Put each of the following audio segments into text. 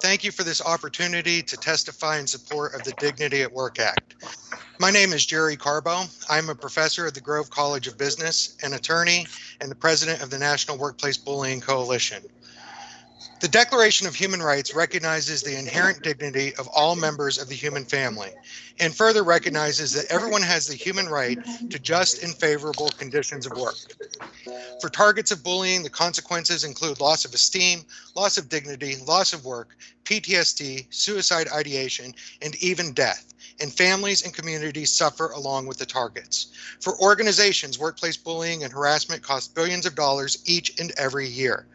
Thank you for this opportunity to testify in support of the Dignity at Work Act. My name is Jerry Carbo. I'm a professor at the Grove College of Business, an attorney, and the president of the National Workplace Bullying Coalition. The Declaration of Human Rights recognizes the inherent dignity of all members of the human family and further recognizes that everyone has the human right to just and favorable conditions of work. For targets of bullying, the consequences include loss of esteem, loss of dignity, loss of work, PTSD, suicide ideation, and even death. And families and communities suffer along with the targets. For organizations, workplace bullying and harassment cost billions of dollars each and every year.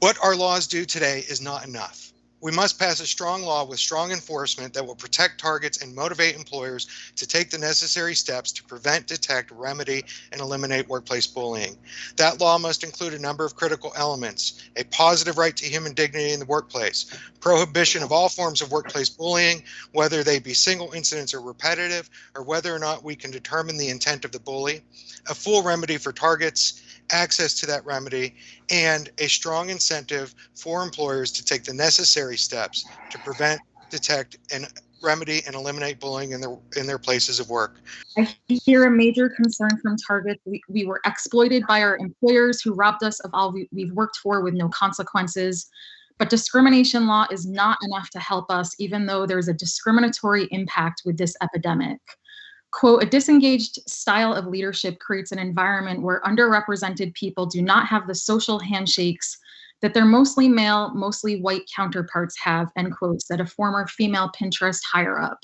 What our laws do today is not enough. We must pass a strong law with strong enforcement that will protect targets and motivate employers to take the necessary steps to prevent, detect, remedy, and eliminate workplace bullying. That law must include a number of critical elements: a positive right to human dignity in the workplace, prohibition of all forms of workplace bullying, whether they be single incidents or repetitive, or whether or not we can determine the intent of the bully, a full remedy for targets, access to that remedy, and a strong incentive for employers to take the necessary steps to prevent, detect, and remedy and eliminate bullying in their places of work. I hear a major concern from targets. We were exploited by our employers who robbed us of all we've worked for with no consequences. But discrimination law is not enough to help us, even though there's a discriminatory impact with this epidemic. Quote, a disengaged style of leadership creates an environment where underrepresented people do not have the social handshakes that their mostly male, mostly white counterparts have, end quote, said a former female Pinterest higher-up.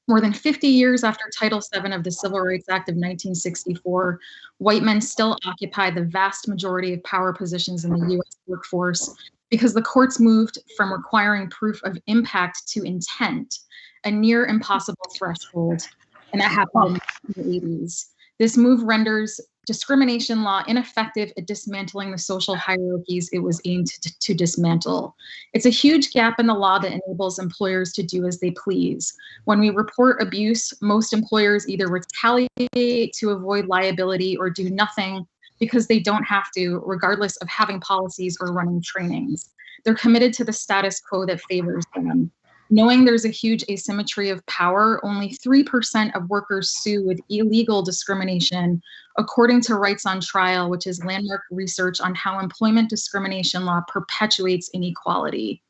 More than 50 years after Title VII of the Civil Rights Act of 1964, white men still occupy the vast majority of power positions in the US workforce because the courts moved from requiring proof of impact to intent, a near impossible threshold, and that happened in the 80s. This move renders discrimination law ineffective at dismantling the social hierarchies it was aimed to dismantle. It's a huge gap in the law that enables employers to do as they please. When we report abuse, most employers either retaliate to avoid liability or do nothing because they don't have to, regardless of having policies or running trainings. They're committed to the status quo that favors them. Knowing there's a huge asymmetry of power, only 3% of workers sue with illegal discrimination, according to Rights on Trial, which is landmark research on how employment discrimination law perpetuates inequality.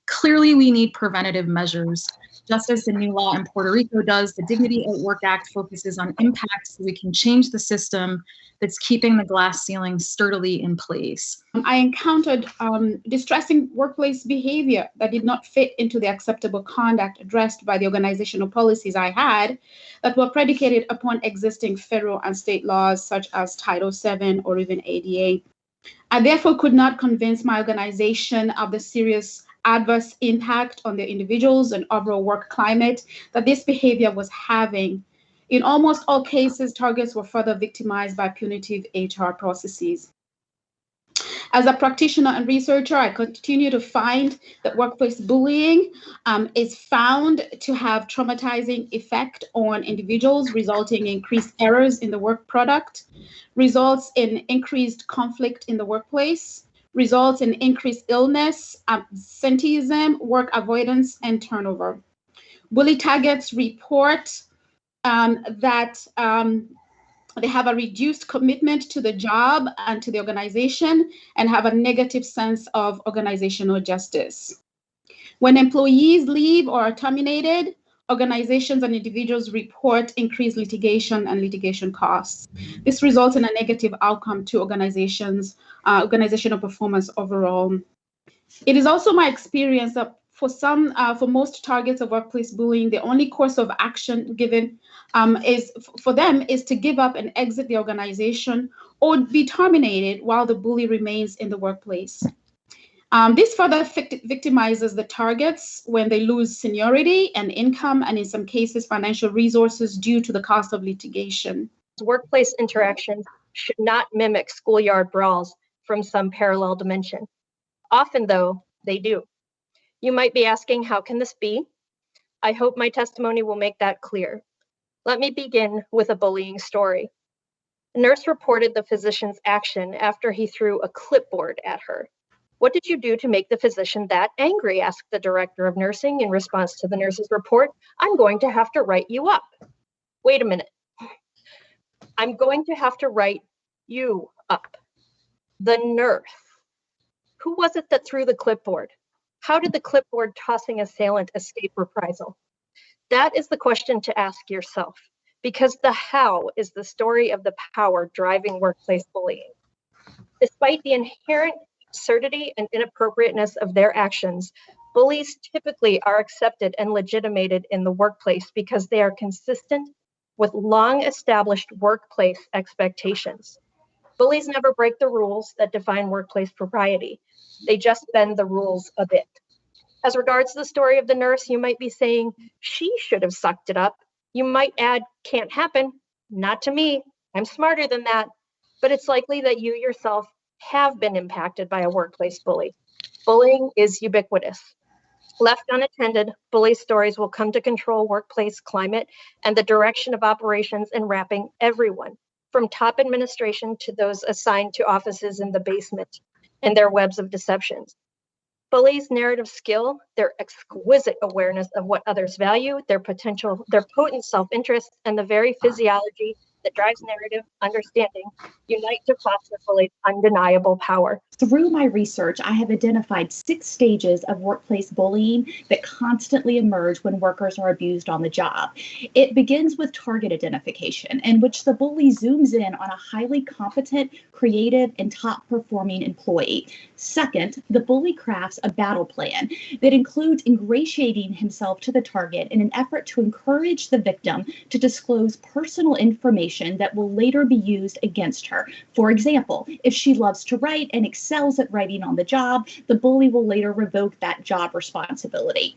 Clearly, we need preventative measures. Just as the new law in Puerto Rico does, the Dignity at Work Act focuses on impact so we can change the system that's keeping the glass ceiling sturdily in place. I encountered distressing workplace behavior that did not fit into the acceptable conduct addressed by the organizational policies I had that were predicated upon existing federal and state laws such as Title VII or even ADA. I therefore could not convince my organization of the serious adverse impact on the individuals and overall work climate that this behavior was having. In almost all cases, targets were further victimized by punitive HR processes. As a practitioner and researcher, I continue to find that workplace bullying is found to have traumatizing effect on individuals, resulting in increased errors in the work product, results in increased conflict in the workplace, results in increased illness, absenteeism, work avoidance, and turnover. Bully targets report that they have a reduced commitment to the job and to the organization and have a negative sense of organizational justice. When employees leave or are terminated, organizations and individuals report increased litigation and litigation costs. This results in a negative outcome to organizational performance overall. It is also my experience that for most targets of workplace bullying, the only course of action given is to give up and exit the organization or be terminated while the bully remains in the workplace. This further victimizes the targets when they lose seniority and income, and in some cases, financial resources due to the cost of litigation. Workplace interactions should not mimic schoolyard brawls from some parallel dimension. Often, though, they do. You might be asking, how can this be? I hope my testimony will make that clear. Let me begin with a bullying story. A nurse reported the physician's action after he threw a clipboard at her. What did you do to make the physician that angry? Asked the director of nursing in response to the nurse's report. I'm going to have to write you up. Wait a minute. I'm going to have to write you up. The nurse. Who was it that threw the clipboard? How did the clipboard tossing assailant escape reprisal? That is the question to ask yourself, because the how is the story of the power driving workplace bullying. Despite the inherent absurdity and inappropriateness of their actions, bullies typically are accepted and legitimated in the workplace because they are consistent with long-established workplace expectations. Bullies never break the rules that define workplace propriety. They just bend the rules a bit. As regards to the story of the nurse, you might be saying, she should have sucked it up. You might add, can't happen. Not to me. I'm smarter than that. But it's likely that you yourself have been impacted by a workplace bully. Bullying is ubiquitous. Left unattended, bully stories will come to control workplace climate and the direction of operations, enwrapping everyone, from top administration to those assigned to offices in the basement and their webs of deceptions. Bullies' narrative skill, their exquisite awareness of what others value, their potent self-interest, and the very physiology that drives narrative understanding unite to foster bullies' undeniable power. Through my research, I have identified 6 stages of workplace bullying that constantly emerge when workers are abused on the job. It begins with target identification, in which the bully zooms in on a highly competent, creative, and top-performing employee. Second, the bully crafts a battle plan that includes ingratiating himself to the target in an effort to encourage the victim to disclose personal information that will later be used against her. For example, if she loves to write and excels at writing on the job, the bully will later revoke that job responsibility.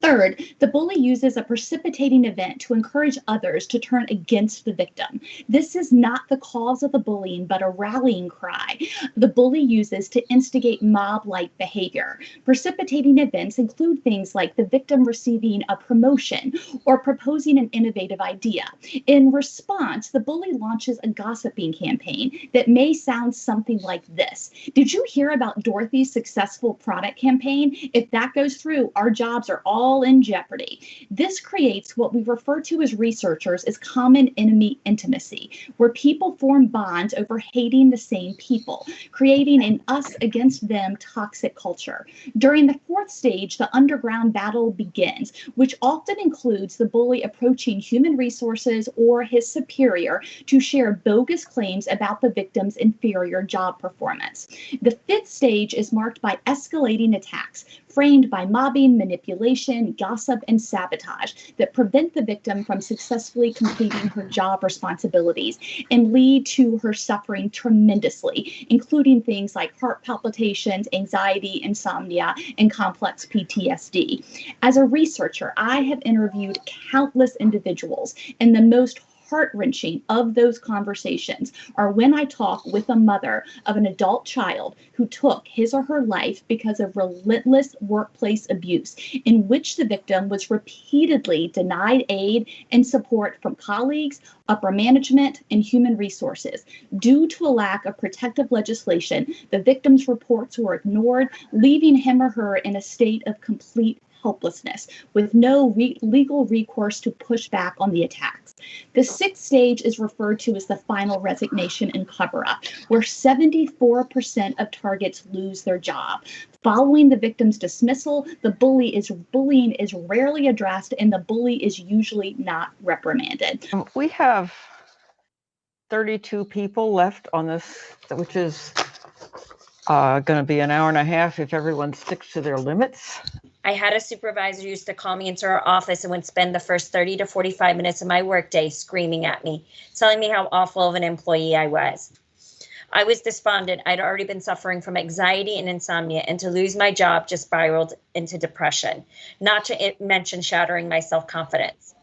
Third, the bully uses a precipitating event to encourage others to turn against the victim. This is not the cause of the bullying, but a rallying cry the bully uses to instigate mob-like behavior. Precipitating events include things like the victim receiving a promotion or proposing an innovative idea. In response, the bully launches a gossiping campaign that may sound something like this. Did you hear about Dorothy's successful product campaign? If that goes through, our jobs are all in jeopardy. This creates what we refer to as researchers as common enemy intimacy, where people form bonds over hating the same people, creating an us against them toxic culture. During the 4th stage, the underground battle begins, which often includes the bully approaching human resources or his superior to share bogus claims about the victim's inferior job performance. The 5th stage is marked by escalating attacks, framed by mobbing, manipulation, gossip, and sabotage that prevent the victim from successfully completing her job responsibilities and lead to her suffering tremendously, including things like heart palpitations, anxiety, insomnia, and complex PTSD. As a researcher, I have interviewed countless individuals, and the most heart-wrenching of those conversations are when I talk with a mother of an adult child who took his or her life because of relentless workplace abuse, in which the victim was repeatedly denied aid and support from colleagues, upper management, and human resources. Due to a lack of protective legislation, the victim's reports were ignored, leaving him or her in a state of complete helplessness, with no legal recourse to push back on the attacks. The 6th stage is referred to as the final resignation and cover-up, where 74% of targets lose their job. Following the victim's dismissal, the bullying is rarely addressed, and the bully is usually not reprimanded. We have 32 people left on this, which is going to be an hour and a half if everyone sticks to their limits. I had a supervisor who used to call me into her office and would spend the first 30 to 45 minutes of my workday screaming at me, telling me how awful of an employee I was. I was despondent. I'd already been suffering from anxiety and insomnia, and to lose my job just spiraled into depression, not to mention shattering my self-confidence.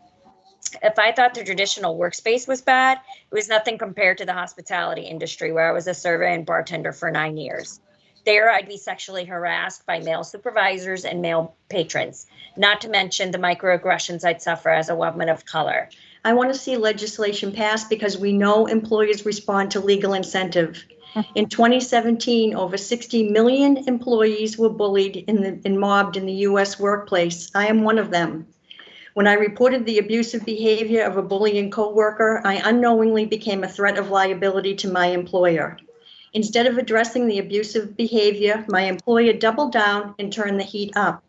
If I thought the traditional workspace was bad, it was nothing compared to the hospitality industry, where I was a server and bartender for 9 years. There, I'd be sexually harassed by male supervisors and male patrons, not to mention the microaggressions I'd suffer as a woman of color. I want to see legislation passed because we know employers respond to legal incentive. In 2017, over 60 million employees were bullied and mobbed in the US workplace. I am one of them. When I reported the abusive behavior of a bullying coworker, I unknowingly became a threat of liability to my employer. Instead of addressing the abusive behavior, my employer doubled down and turned the heat up.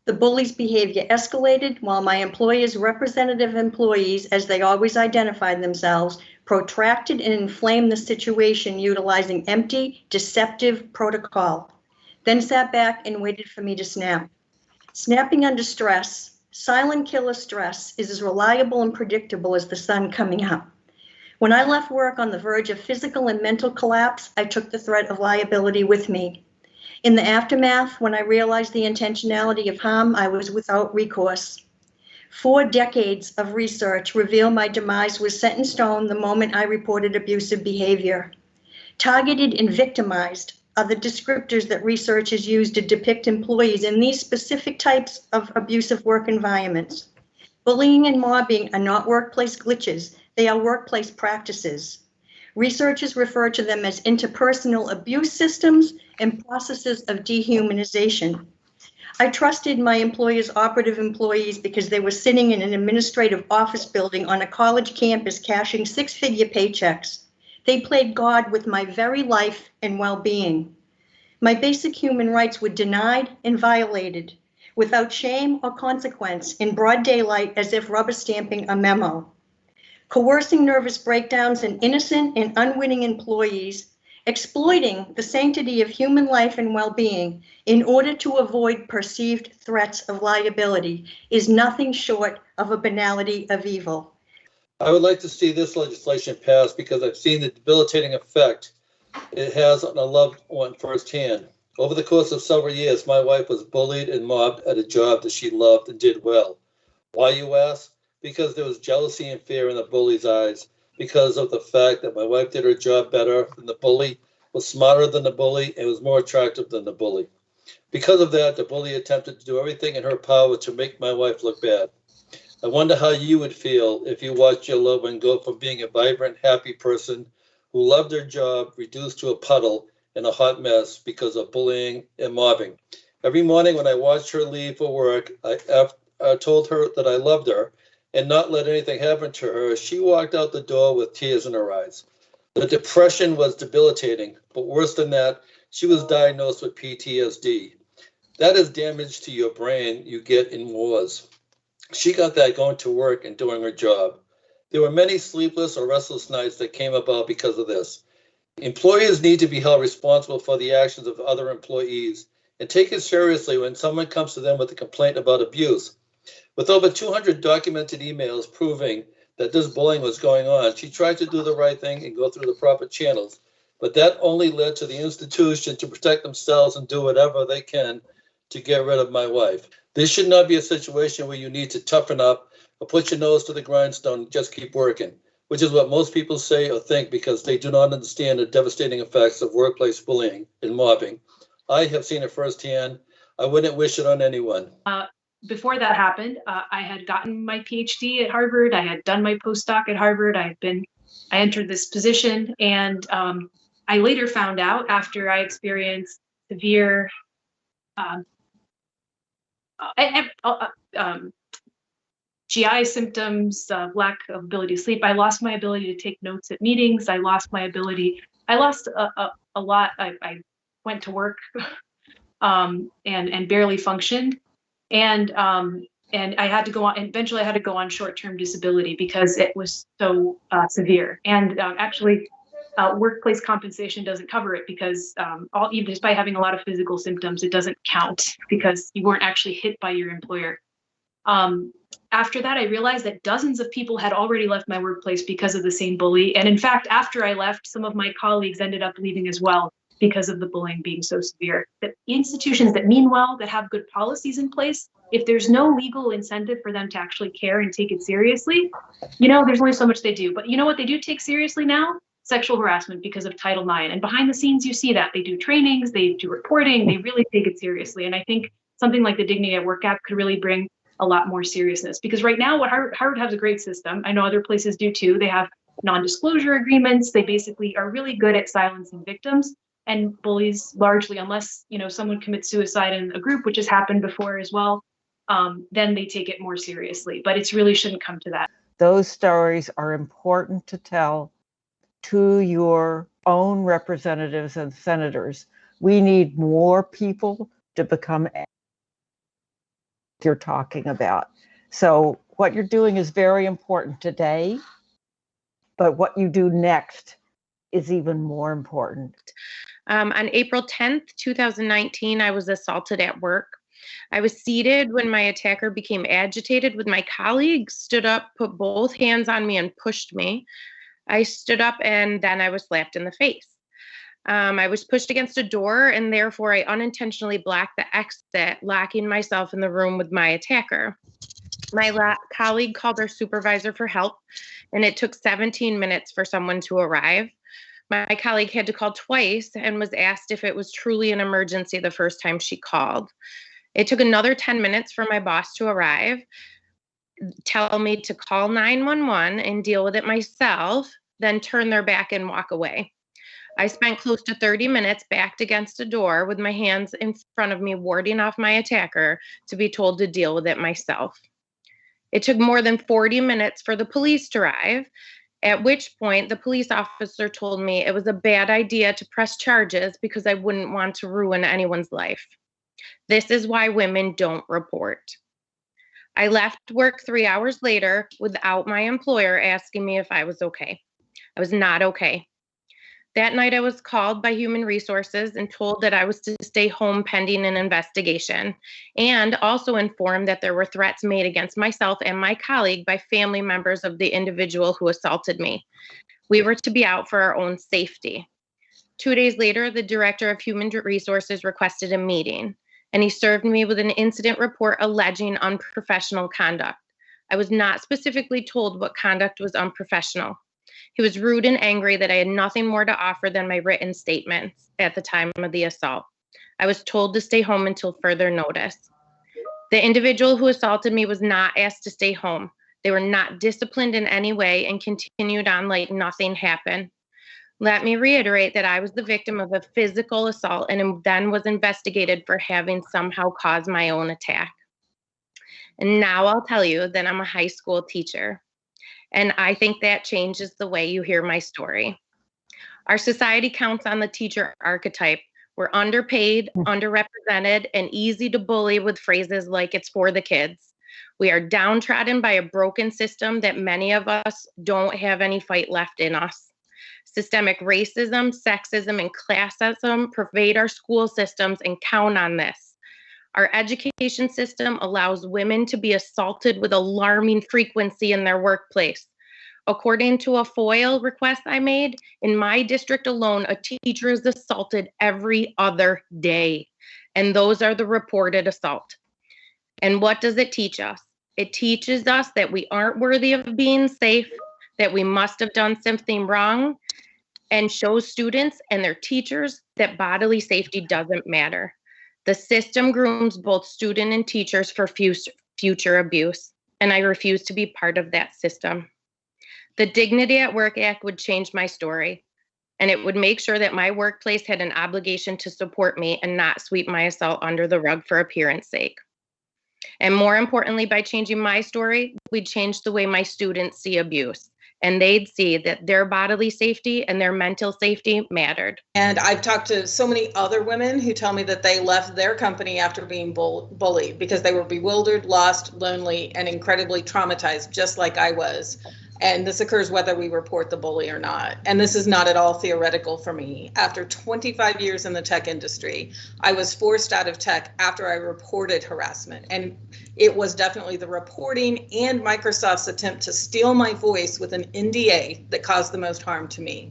The bully's behavior escalated while my employer's representative employees, as they always identified themselves, protracted and inflamed the situation utilizing empty, deceptive protocol, then sat back and waited for me to snap. Snapping under stress, silent killer stress, is as reliable and predictable as the sun coming up. When I left work on the verge of physical and mental collapse, I took the threat of liability with me. In the aftermath, when I realized the intentionality of harm, I was without recourse. 4 decades of research reveal my demise was set in stone the moment I reported abusive behavior. Targeted and victimized are the descriptors that researchers use to depict employees in these specific types of abusive work environments. Bullying and mobbing are not workplace glitches, they are workplace practices. Researchers refer to them as interpersonal abuse systems and processes of dehumanization. I trusted my employer's operative employees because they were sitting in an administrative office building on a college campus cashing 6-figure paychecks. They played God with my very life and well-being. My basic human rights were denied and violated without shame or consequence in broad daylight as if rubber stamping a memo. Coercing nervous breakdowns in innocent and unwitting employees, exploiting the sanctity of human life and well-being in order to avoid perceived threats of liability is nothing short of a banality of evil. I would like to see this legislation passed because I've seen the debilitating effect it has on a loved one firsthand. Over the course of several years, my wife was bullied and mobbed at a job that she loved and did well. Why, you ask? Because there was jealousy and fear in the bully's eyes, because of the fact that my wife did her job better than the bully, was smarter than the bully, and was more attractive than the bully. Because of that, the bully attempted to do everything in her power to make my wife look bad. I wonder how you would feel if you watched your loved one go from being a vibrant, happy person who loved her job reduced to a puddle and a hot mess because of bullying and mobbing. Every morning when I watched her leave for work, I told her that I loved her and not let anything happen to her. She walked out the door with tears in her eyes. The depression was debilitating, but worse than that, she was diagnosed with PTSD. That is damage to your brain you get in wars. She got that going to work and doing her job. There were many sleepless or restless nights that came about because of this. Employers need to be held responsible for the actions of other employees and take it seriously when someone comes to them with a complaint about abuse. With over 200 documented emails proving that this bullying was going on, she tried to do the right thing and go through the proper channels, but that only led to the institution to protect themselves and do whatever they can to get rid of my wife. This should not be a situation where you need to toughen up or put your nose to the grindstone and just keep working, which is what most people say or think because they do not understand the devastating effects of workplace bullying and mobbing. I have seen it firsthand. I wouldn't wish it on anyone. Before that happened, I had gotten my PhD at Harvard. I had done my postdoc at Harvard. I entered this position, and I later found out after I experienced severe GI symptoms, lack of ability to sleep. I lost my ability to take notes at meetings. I lost a lot. I went to work and barely functioned. And I had to go on, eventually I had to go on short-term disability because it was so severe. And actually, workplace compensation doesn't cover it because even despite having a lot of physical symptoms, it doesn't count because you weren't actually hit by your employer. After that, I realized that dozens of people had already left my workplace because of the same bully. And in fact, after I left, some of my colleagues ended up leaving as well because of the bullying being so severe. That institutions that mean well, that have good policies in place, if there's no legal incentive for them to actually care and take it seriously, there's only so much they do. But you know what they do take seriously now? Sexual harassment because of Title IX. And behind the scenes, you see that. They do trainings, they do reporting, they really take it seriously. And I think something like the Dignity at Work Act could really bring a lot more seriousness. Because right now, what Harvard has a great system. I know other places do too. They have non-disclosure agreements. They basically are really good at silencing victims. And bullies largely, unless someone commits suicide in a group, which has happened before as well, then they take it more seriously. But it really shouldn't come to that. Those stories are important to tell to your own representatives and senators. We need more people to become you're talking about. So what you're doing is very important today, but what you do next is even more important. On April 10th, 2019, I was assaulted at work. I was seated when my attacker became agitated with my colleague, stood up, put both hands on me and pushed me. I stood up and then I was slapped in the face. I was pushed against a door and therefore I unintentionally blocked the exit, locking myself in the room with my attacker. My colleague called her supervisor for help and it took 17 minutes for someone to arrive. My colleague had to call twice and was asked if it was truly an emergency the first time she called. It took another 10 minutes for my boss to arrive, tell me to call 911 and deal with it myself, then turn their back and walk away. I spent close to 30 minutes backed against a door with my hands in front of me, warding off my attacker to be told to deal with it myself. It took more than 40 minutes for the police to arrive, at which point the police officer told me it was a bad idea to press charges because I wouldn't want to ruin anyone's life. This is why women don't report. I left work 3 hours later without my employer asking me if I was okay. I was not okay. That night I was called by Human Resources and told that I was to stay home pending an investigation, and also informed that there were threats made against myself and my colleague by family members of the individual who assaulted me. We were to be out for our own safety. 2 days later, the Director of Human Resources requested a meeting, and he served me with an incident report alleging unprofessional conduct. I was not specifically told what conduct was unprofessional. He was rude and angry that I had nothing more to offer than my written statements at the time of the assault. I was told to stay home until further notice. The individual who assaulted me was not asked to stay home. They were not disciplined in any way and continued on like nothing happened. Let me reiterate that I was the victim of a physical assault and then was investigated for having somehow caused my own attack. And now I'll tell you that I'm a high school teacher. And I think that changes the way you hear my story. Our society counts on the teacher archetype. We're underpaid, underrepresented, and easy to bully with phrases like it's for the kids. We are downtrodden by a broken system that many of us don't have any fight left in us. Systemic racism, sexism, and classism pervade our school systems and count on this. Our education system allows women to be assaulted with alarming frequency in their workplace. According to a FOIL request I made, in my district alone, a teacher is assaulted every other day. And those are the reported assault. And what does it teach us? It teaches us that we aren't worthy of being safe, that we must have done something wrong, and shows students and their teachers that bodily safety doesn't matter. The system grooms both student and teachers for future abuse, and I refuse to be part of that system. The Dignity at Work Act would change my story, and it would make sure that my workplace had an obligation to support me and not sweep my assault under the rug for appearance sake. And more importantly, by changing my story, we'd change the way my students see abuse. And they'd see that their bodily safety and their mental safety mattered. And I've talked to so many other women who tell me that they left their company after being bullied because they were bewildered, lost, lonely, and incredibly traumatized, just like I was. And this occurs whether we report the bully or not. And this is not at all theoretical for me. After 25 years in the tech industry, I was forced out of tech after I reported harassment. And it was definitely the reporting and Microsoft's attempt to steal my voice with an NDA that caused the most harm to me.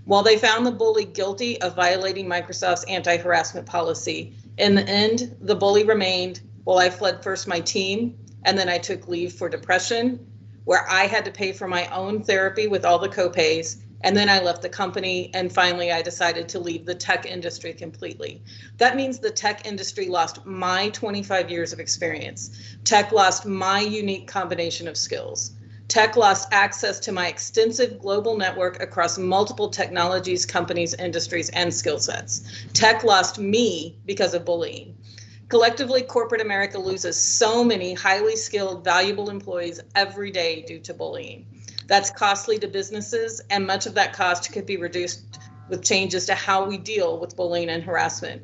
While they found the bully guilty of violating Microsoft's anti-harassment policy, in the end, the bully remained while I fled first my team, and then I took leave for depression, where I had to pay for my own therapy with all the copays. And then I left the company, and finally I decided to leave the tech industry completely. That means the tech industry lost my 25 years of experience. Tech lost my unique combination of skills. Tech lost access to my extensive global network across multiple technologies, companies, industries, and skill sets. Tech lost me because of bullying. Collectively, corporate America loses so many highly skilled, valuable employees every day due to bullying. That's costly to businesses, and much of that cost could be reduced with changes to how we deal with bullying and harassment.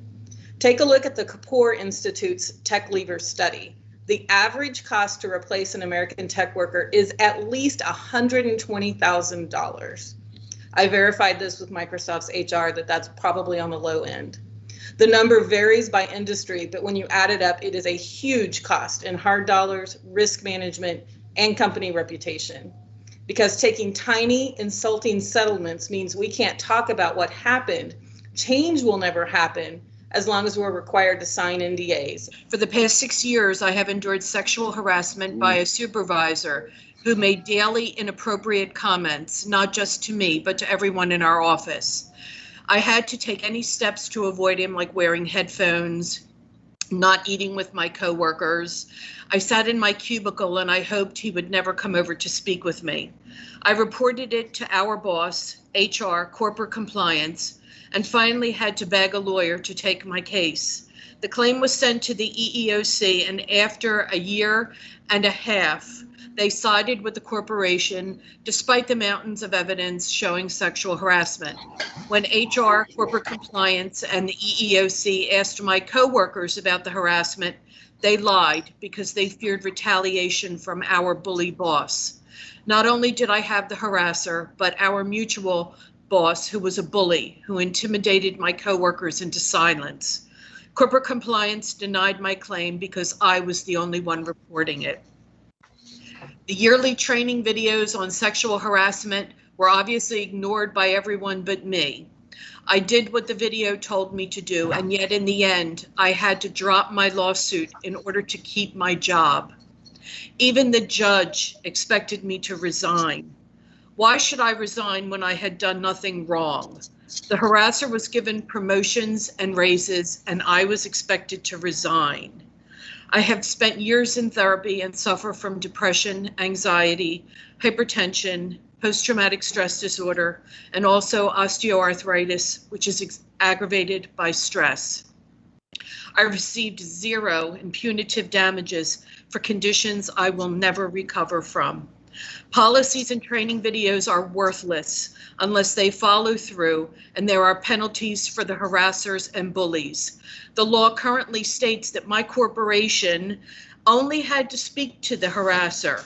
Take a look at the Kapoor Institute's Tech Leaver study. The average cost to replace an American tech worker is at least $120,000. I verified this with Microsoft's HR that's probably on the low end. The number varies by industry, but when you add it up, it is a huge cost in hard dollars, risk management, and company reputation. Because taking tiny, insulting settlements means we can't talk about what happened. Change will never happen as long as we're required to sign NDAs. For the past 6 years, I have endured sexual harassment by a supervisor who made daily inappropriate comments, not just to me, but to everyone in our office. I had to take any steps to avoid him, like wearing headphones, not eating with my coworkers. I sat in my cubicle and I hoped he would never come over to speak with me. I reported it to our boss, HR, corporate compliance, and finally had to beg a lawyer to take my case. The claim was sent to the EEOC, and after a year and a half, they sided with the corporation despite the mountains of evidence showing sexual harassment. When HR, corporate compliance, and the EEOC asked my coworkers about the harassment, they lied because they feared retaliation from our bully boss. Not only did I have the harasser, but our mutual boss, who was a bully, who intimidated my coworkers into silence. Corporate compliance denied my claim because I was the only one reporting it. The yearly training videos on sexual harassment were obviously ignored by everyone but me. I did what the video told me to do, and yet in the end, I had to drop my lawsuit in order to keep my job. Even the judge expected me to resign. Why should I resign when I had done nothing wrong? The harasser was given promotions and raises, and I was expected to resign. I have spent years in therapy and suffer from depression, anxiety, hypertension, post-traumatic stress disorder, and also osteoarthritis, which is aggravated by stress. I received 0 in punitive damages for conditions I will never recover from. Policies and training videos are worthless unless they follow through, and there are penalties for the harassers and bullies. The law currently states that my corporation only had to speak to the harasser.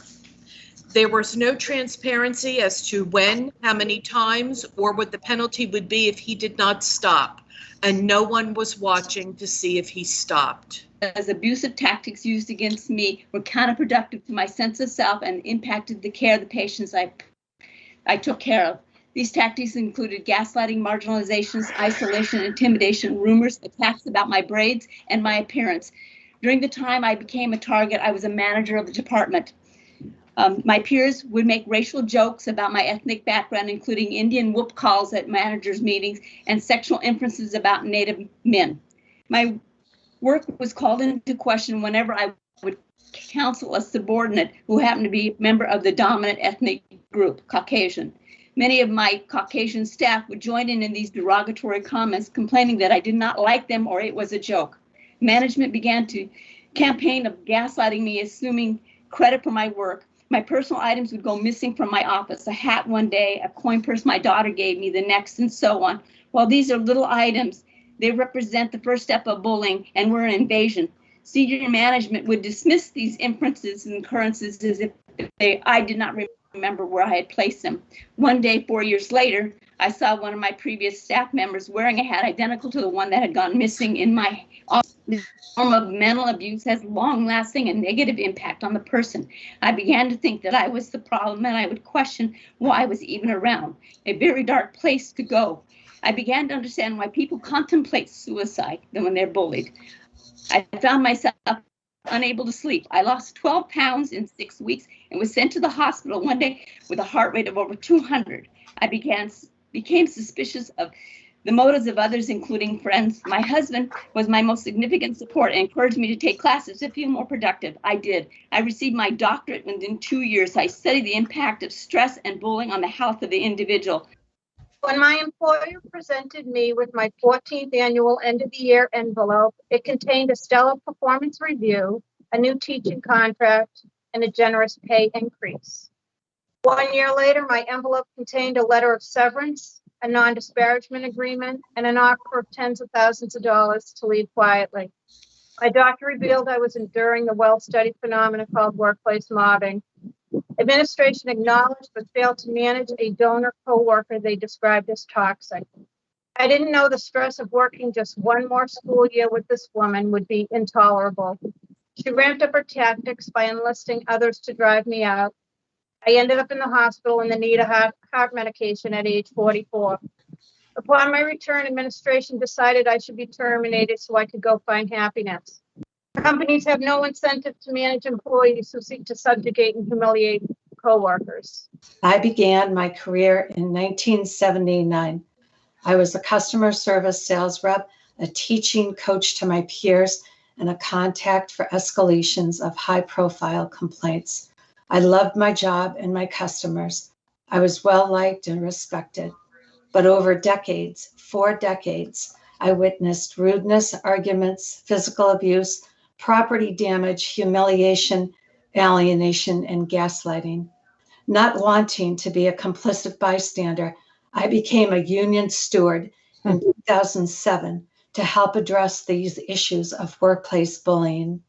There was no transparency as to when, how many times, or what the penalty would be if he did not stop, and no one was watching to see if he stopped. As abusive tactics used against me were counterproductive to my sense of self and impacted the care of the patients I took care of. These tactics included gaslighting, marginalizations, isolation, intimidation, rumors, attacks about my braids, and my appearance. During the time I became a target, I was a manager of the department. My peers would make racial jokes about my ethnic background, including Indian whoop calls at managers' meetings and sexual inferences about Native men. My work was called into question whenever I would counsel a subordinate who happened to be a member of the dominant ethnic group, Caucasian. Many of my Caucasian staff would join in these derogatory comments, complaining that I did not like them or it was a joke. Management began to campaign of gaslighting me, assuming credit for my work. My personal items would go missing from my office, a hat one day, a coin purse my daughter gave me the next, and so on. While these are little items, they represent the first step of bullying and were an invasion. Senior management would dismiss these inferences and occurrences as if I did not remember where I had placed them. One day, 4 years later, I saw one of my previous staff members wearing a hat identical to the one that had gone missing in my office. This form of mental abuse has long-lasting and negative impact on the person. I began to think that I was the problem, and I would question why I was even around. A very dark place to go. I began to understand why people contemplate suicide when they're bullied. I found myself unable to sleep. I lost 12 pounds in 6 weeks and was sent to the hospital one day with a heart rate of over 200. I became suspicious of the motives of others, including friends. My husband was my most significant support and encouraged me to take classes to feel more productive. I did. I received my doctorate within 2 years. I studied the impact of stress and bullying on the health of the individual. When my employer presented me with my 14th annual end of the year envelope, it contained a stellar performance review, a new teaching contract, and a generous pay increase. 1 year later, my envelope contained a letter of severance, a non-disparagement agreement, and an offer of tens of thousands of dollars to leave quietly. My doctor revealed I was enduring the well-studied phenomenon called workplace mobbing. Administration acknowledged but failed to manage a donor co-worker they described as toxic. I didn't know the stress of working just one more school year with this woman would be intolerable. She ramped up her tactics by enlisting others to drive me out. I ended up in the hospital in the need of heart medication at age 44. Upon my return, administration decided I should be terminated so I could go find happiness. Companies have no incentive to manage employees who seek to subjugate and humiliate coworkers. I began my career in 1979. I was a customer service sales rep, a teaching coach to my peers, and a contact for escalations of high-profile complaints. I loved my job and my customers. I was well-liked and respected. But over decades, 4 decades, I witnessed rudeness, arguments, physical abuse, property damage, humiliation, alienation, and gaslighting. Not wanting to be a complicit bystander, I became a union steward in 2007 to help address these issues of workplace bullying.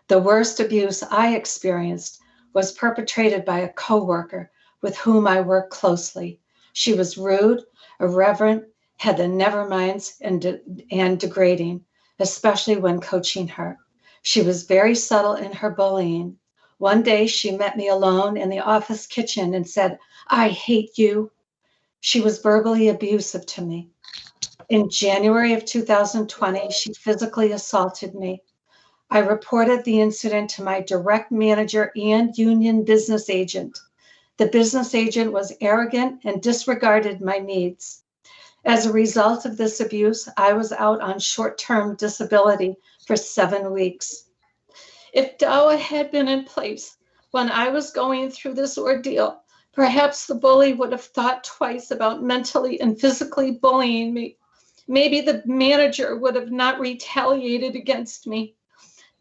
The worst abuse I experienced was perpetrated by a coworker with whom I worked closely. She was rude, irreverent, had the never-minds, and degrading, especially when coaching her. She was very subtle in her bullying. One day she met me alone in the office kitchen and said, "I hate you." She was verbally abusive to me. In January of 2020, she physically assaulted me. I reported the incident to my direct manager and union business agent. The business agent was arrogant and disregarded my needs. As a result of this abuse, I was out on short-term disability for 7 weeks. If DAWA had been in place when I was going through this ordeal, perhaps the bully would have thought twice about mentally and physically bullying me. Maybe the manager would have not retaliated against me.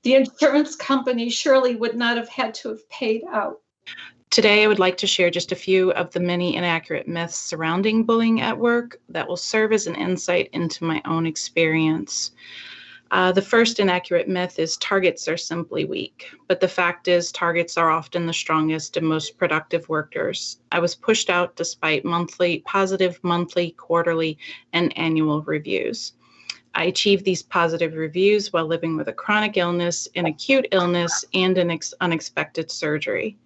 The insurance company surely would not have had to have paid out. Today, I would like to share just a few of the many inaccurate myths surrounding bullying at work that will serve as an insight into my own experience. The first inaccurate myth is targets are simply weak, but the fact is targets are often the strongest and most productive workers. I was pushed out despite positive monthly, quarterly, and annual reviews. I achieved these positive reviews while living with a chronic illness, an acute illness, and an unexpected surgery.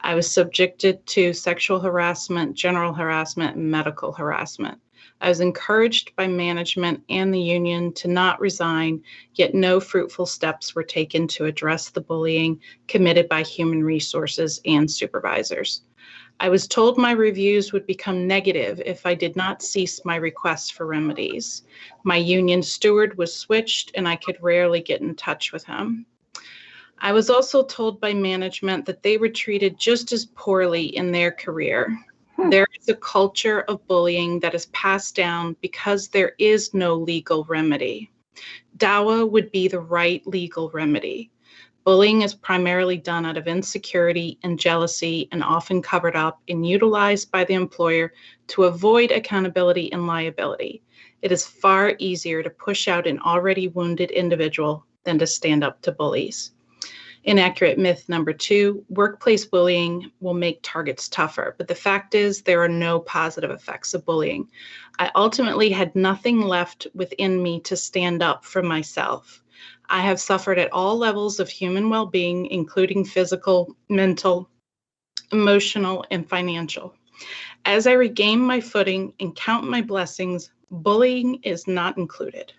I was subjected to sexual harassment, general harassment, and medical harassment. I was encouraged by management and the union to not resign, yet no fruitful steps were taken to address the bullying committed by human resources and supervisors. I was told my reviews would become negative if I did not cease my requests for remedies. My union steward was switched and I could rarely get in touch with him. I was also told by management that they were treated just as poorly in their career. There is a culture of bullying that is passed down because there is no legal remedy. DAWA would be the right legal remedy. Bullying is primarily done out of insecurity and jealousy and often covered up and utilized by the employer to avoid accountability and liability. It is far easier to push out an already wounded individual than to stand up to bullies. Inaccurate myth number 2, workplace bullying will make targets tougher, but the fact is there are no positive effects of bullying. I ultimately had nothing left within me to stand up for myself. I have suffered at all levels of human well-being, including physical, mental, emotional, and financial. As I regain my footing and count my blessings, bullying is not included.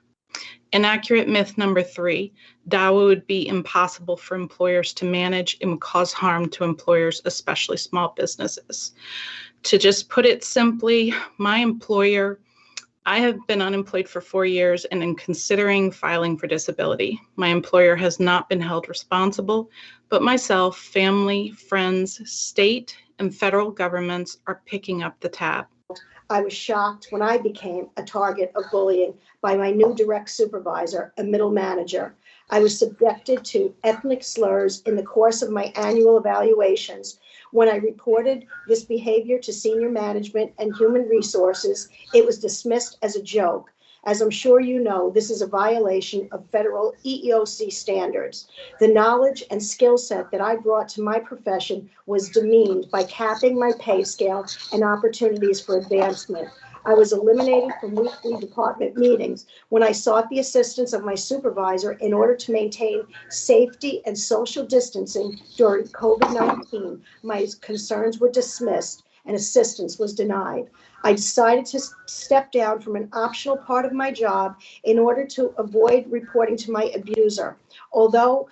Inaccurate myth number 3, DAWA would be impossible for employers to manage and would cause harm to employers, especially small businesses. To just put it simply, my employer I have been unemployed for 4 years and am considering filing for disability. My employer has not been held responsible, but myself, family, friends, state, and federal governments are picking up the tab. I was shocked when I became a target of bullying by my new direct supervisor, a middle manager. I was subjected to ethnic slurs in the course of my annual evaluations. When I reported this behavior to senior management and human resources, it was dismissed as a joke. As I'm sure you know, this is a violation of federal EEOC standards. The knowledge and skill set that I brought to my profession was demeaned by capping my pay scale and opportunities for advancement. I was eliminated from weekly department meetings when I sought the assistance of my supervisor in order to maintain safety and social distancing during COVID-19. My concerns were dismissed and assistance was denied. I decided to step down from an optional part of my job in order to avoid reporting to my abuser. Although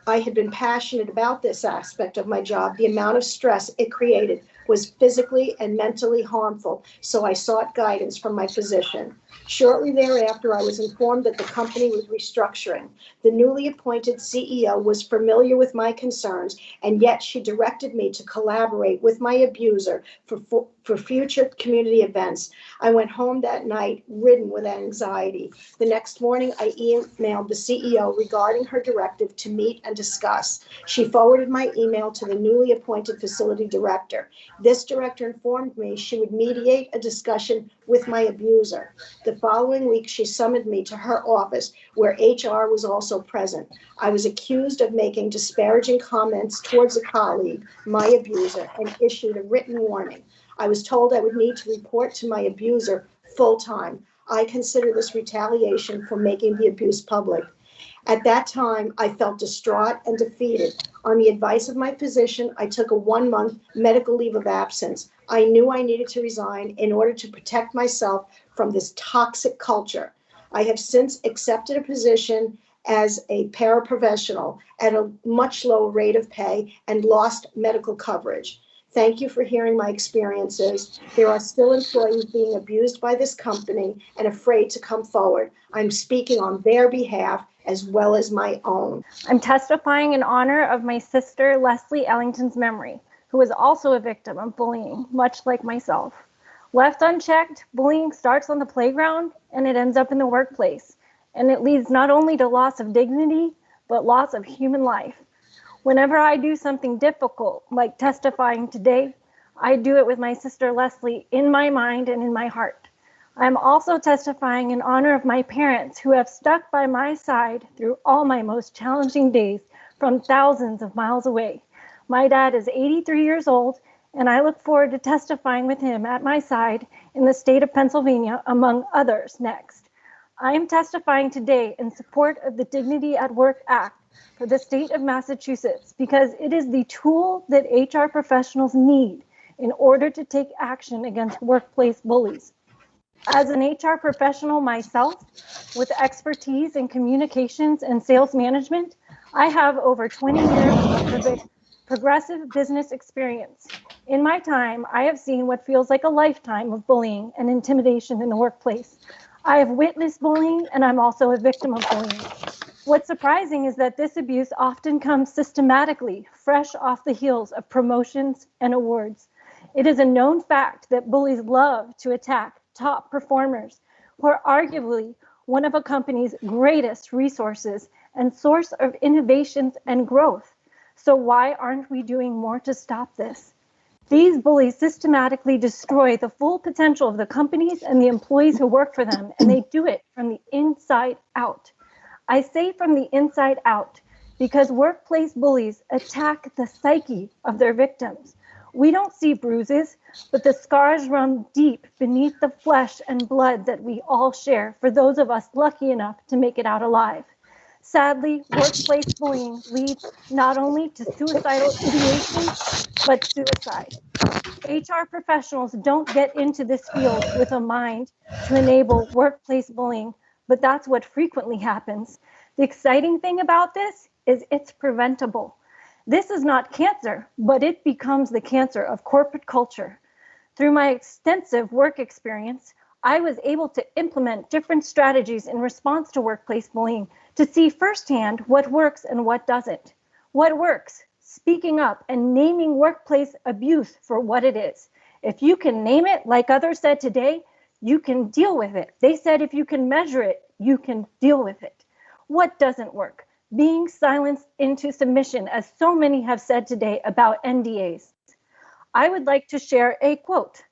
I had been passionate about this aspect of my job, the amount of stress it created was physically and mentally harmful, so I sought guidance from my physician. Shortly thereafter, I was informed that the company was restructuring. The newly appointed CEO was familiar with my concerns, and yet she directed me to collaborate with my abuser for future community events. I went home that night ridden with anxiety. The next morning, I emailed the CEO regarding her directive to meet and discuss. She forwarded my email to the newly appointed facility director. This director informed me she would mediate a discussion with my abuser. The following week, she summoned me to her office where HR was also present. I was accused of making disparaging comments towards a colleague, my abuser, and issued a written warning. I was told I would need to report to my abuser full-time. I consider this retaliation for making the abuse public. At that time, I felt distraught and defeated. On the advice of my physician, I took a 1-month medical leave of absence. I knew I needed to resign in order to protect myself from this toxic culture. I have since accepted a position as a paraprofessional at a much lower rate of pay and lost medical coverage. Thank you for hearing my experiences. There are still employees being abused by this company and afraid to come forward. I'm speaking on their behalf as well as my own. I'm testifying in honor of my sister, Leslie Ellington's memory, who was also a victim of bullying, much like myself. Left unchecked, bullying starts on the playground and it ends up in the workplace. And it leads not only to loss of dignity, but loss of human life. Whenever I do something difficult, like testifying today, I do it with my sister Leslie in my mind and in my heart. I'm also testifying in honor of my parents who have stuck by my side through all my most challenging days from thousands of miles away. My dad is 83 years old, and I look forward to testifying with him at my side in the state of Pennsylvania, among others, next. I am testifying today in support of the Dignity at Work Act for the state of Massachusetts because it is the tool that HR professionals need in order to take action against workplace bullies. As an HR professional myself, with expertise in communications and sales management, I have over 20 years of progressive business experience. In my time, I have seen what feels like a lifetime of bullying and intimidation in the workplace. I have witnessed bullying, and I'm also a victim of bullying. What's surprising is that this abuse often comes systematically, fresh off the heels of promotions and awards. It is a known fact that bullies love to attack top performers who are arguably one of a company's greatest resources and source of innovations and growth. So why aren't we doing more to stop this? These bullies systematically destroy the full potential of the companies and the employees who work for them, and they do it from the inside out. I say from the inside out because workplace bullies attack the psyche of their victims. We don't see bruises, but the scars run deep beneath the flesh and blood that we all share for those of us lucky enough to make it out alive. Sadly, workplace bullying leads not only to suicidal ideation, but suicide. HR professionals don't get into this field with a mind to enable workplace bullying, but that's what frequently happens. The exciting thing about this is it's preventable. This is not cancer, but it becomes the cancer of corporate culture. Through my extensive work experience, I was able to implement different strategies in response to workplace bullying to see firsthand what works and what doesn't. What works? Speaking up and naming workplace abuse for what it is. If you can name it, like others said today, you can deal with it. They said if you can measure it, you can deal with it. What doesn't work? Being silenced into submission, as so many have said today about NDAs. I would like to share a quote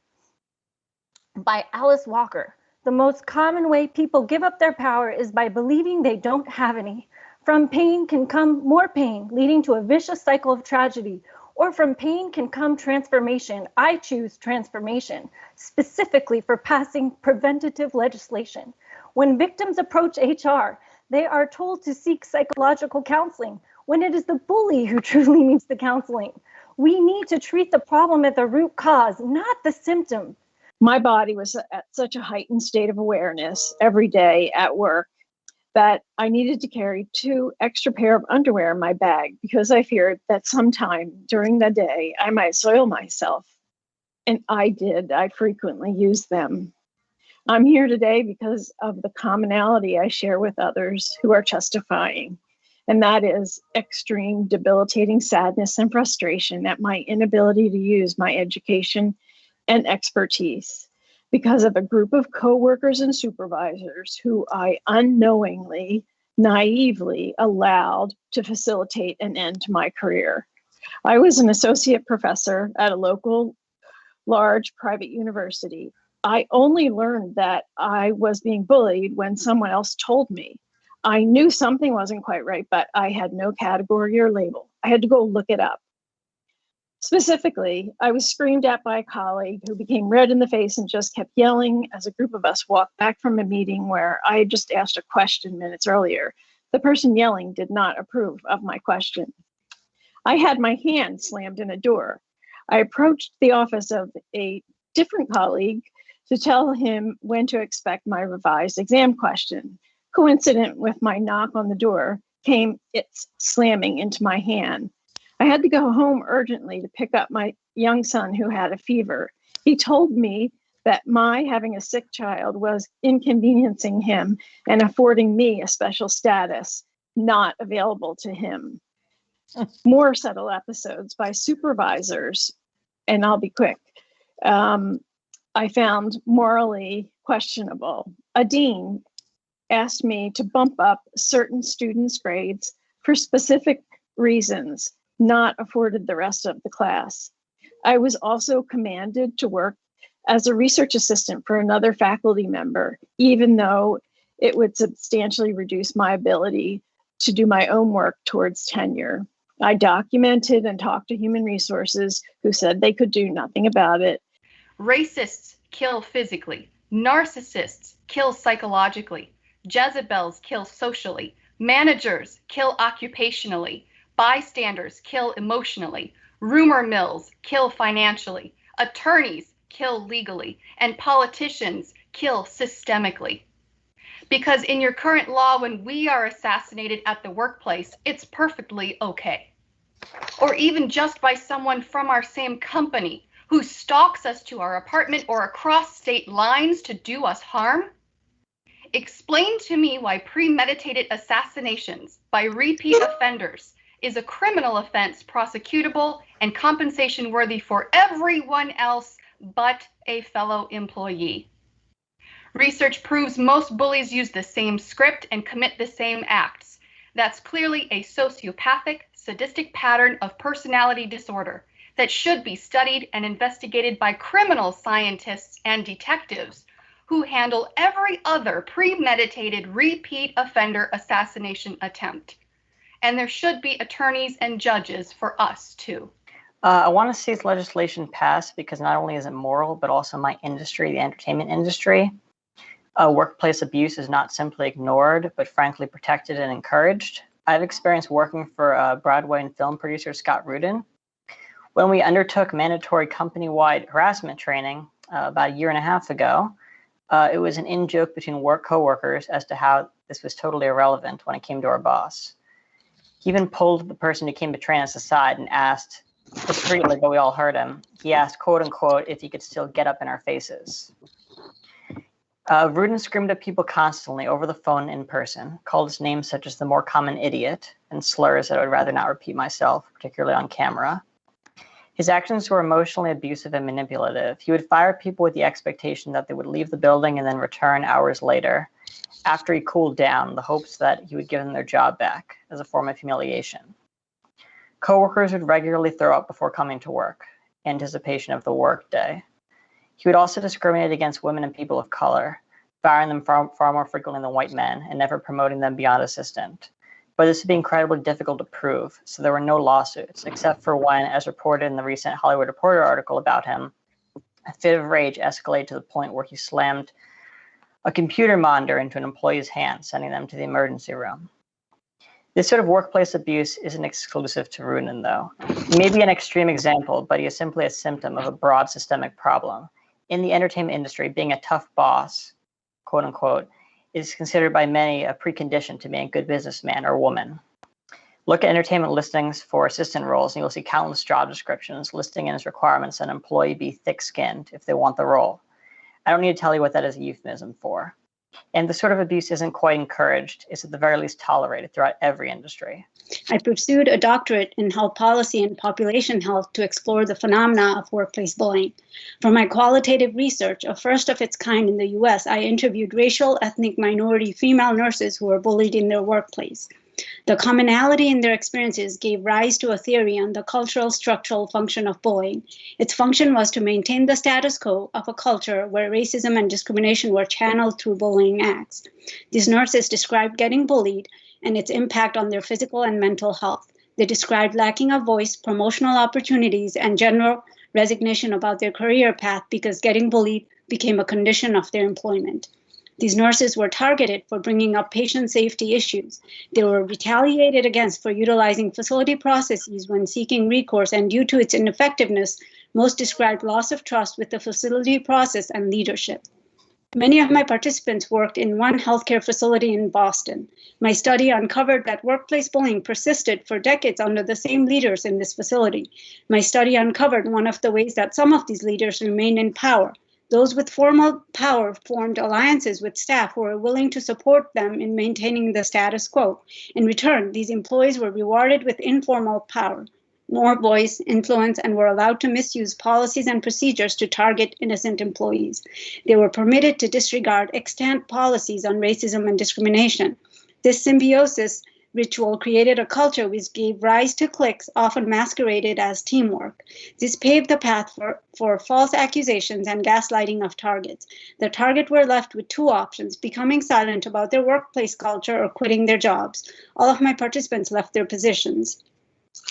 by Alice Walker. The most common way people give up their power is by believing they don't have any. From pain can come more pain, leading to a vicious cycle of tragedy. Or from pain can come transformation. I choose transformation, specifically for passing preventative legislation. When victims approach HR, they are told to seek psychological counseling when it is the bully who truly needs the counseling. We need to treat the problem at the root cause, not the symptom. My body was at such a heightened state of awareness every day at work that I needed to carry 2 extra pair of underwear in my bag because I feared that sometime during the day I might soil myself. And I did. I frequently used them. I'm here today because of the commonality I share with others who are testifying, and that is extreme debilitating sadness and frustration at my inability to use my education and expertise because of a group of coworkers and supervisors who I unknowingly, naively allowed to facilitate an end to my career. I was an associate professor at a local large private university. I only learned that I was being bullied when someone else told me. I knew something wasn't quite right, but I had no category or label. I had to go look it up. Specifically, I was screamed at by a colleague who became red in the face and just kept yelling as a group of us walked back from a meeting where I had just asked a question minutes earlier. The person yelling did not approve of my question. I had my hand slammed in a door. I approached the office of a different colleague to tell him when to expect my revised exam question. Coincident with my knock on the door came its slamming into my hand. I had to go home urgently to pick up my young son who had a fever. He told me that my having a sick child was inconveniencing him and affording me a special status not available to him. More subtle episodes by supervisors, and I'll be quick, I found morally questionable. A dean asked me to bump up certain students' grades for specific reasons not afforded the rest of the class. I was also commanded to work as a research assistant for another faculty member, even though it would substantially reduce my ability to do my own work towards tenure. I documented and talked to human resources who said they could do nothing about it. Racists kill physically. Narcissists kill psychologically. Jezebels kill socially. Managers kill occupationally. Bystanders kill emotionally. Rumor mills kill financially. Attorneys kill legally. And politicians kill systemically. Because in your current law, when we are assassinated at the workplace, it's perfectly okay. Or even just by someone from our same company who stalks us to our apartment or across state lines to do us harm? Explain to me why premeditated assassinations by repeat offenders is a criminal offense prosecutable and compensation worthy for everyone else but a fellow employee. Research proves most bullies use the same script and commit the same acts. That's clearly a sociopathic, sadistic pattern of personality disorder that should be studied and investigated by criminal scientists and detectives who handle every other premeditated repeat offender assassination attempt. And there should be attorneys and judges for us too. I want to see this legislation pass because not only is it moral, but also my industry, the entertainment industry. Workplace abuse is not simply ignored, but frankly protected and encouraged. I've experienced working for Broadway and film producer Scott Rudin. When we undertook mandatory company-wide harassment training about 1.5 years ago, it was an in-joke between work coworkers as to how this was totally irrelevant when it came to our boss. He even pulled the person who came to train us aside and asked, discreetly, but we all heard him, he asked, quote unquote, if he could still get up in our faces. Rude and screamed at people constantly over the phone in person, called us names such as the more common idiot and slurs that I would rather not repeat myself, particularly on camera. His actions were emotionally abusive and manipulative. He would fire people with the expectation that they would leave the building and then return hours later, after he cooled down, in the hopes that he would give them their job back as a form of humiliation. Coworkers would regularly throw up before coming to work, in anticipation of the work day. He would also discriminate against women and people of color, firing them far more frequently than white men and never promoting them beyond assistant. But this would be incredibly difficult to prove, so there were no lawsuits, except for when, as reported in the recent Hollywood Reporter article about him, a fit of rage escalated to the point where he slammed a computer monitor into an employee's hand, sending them to the emergency room. This sort of workplace abuse isn't exclusive to Runan, though. He may be an extreme example, but he is simply a symptom of a broad systemic problem. In the entertainment industry, being a tough boss, quote unquote, is considered by many a precondition to being a good businessman or woman. Look at entertainment listings for assistant roles, and you'll see countless job descriptions listing in its requirements that an employee be thick-skinned if they want the role. I don't need to tell you what that is a euphemism for. And the sort of abuse isn't quite encouraged, it's at the very least tolerated throughout every industry. I pursued a doctorate in health policy and population health to explore the phenomena of workplace bullying. For my qualitative research, a first of its kind in the US, I interviewed racial, ethnic minority female nurses who were bullied in their workplace. The commonality in their experiences gave rise to a theory on the cultural structural function of bullying. Its function was to maintain the status quo of a culture where racism and discrimination were channeled through bullying acts. These nurses described getting bullied and its impact on their physical and mental health. They described lacking of voice, promotional opportunities, and general resignation about their career path because getting bullied became a condition of their employment. These nurses were targeted for bringing up patient safety issues. They were retaliated against for utilizing facility processes when seeking recourse, and due to its ineffectiveness, most described loss of trust with the facility process and leadership. Many of my participants worked in one healthcare facility in Boston. My study uncovered that workplace bullying persisted for decades under the same leaders in this facility. My study uncovered one of the ways that some of these leaders remained in power. Those with formal power formed alliances with staff who were willing to support them in maintaining the status quo. In return, these employees were rewarded with informal power, more voice, influence, and were allowed to misuse policies and procedures to target innocent employees. They were permitted to disregard extant policies on racism and discrimination. This symbiosis ritual created a culture which gave rise to cliques, often masqueraded as teamwork. This paved the path for false accusations and gaslighting of targets. The target were left with two options: becoming silent about their workplace culture or quitting their jobs. All of my participants left their positions.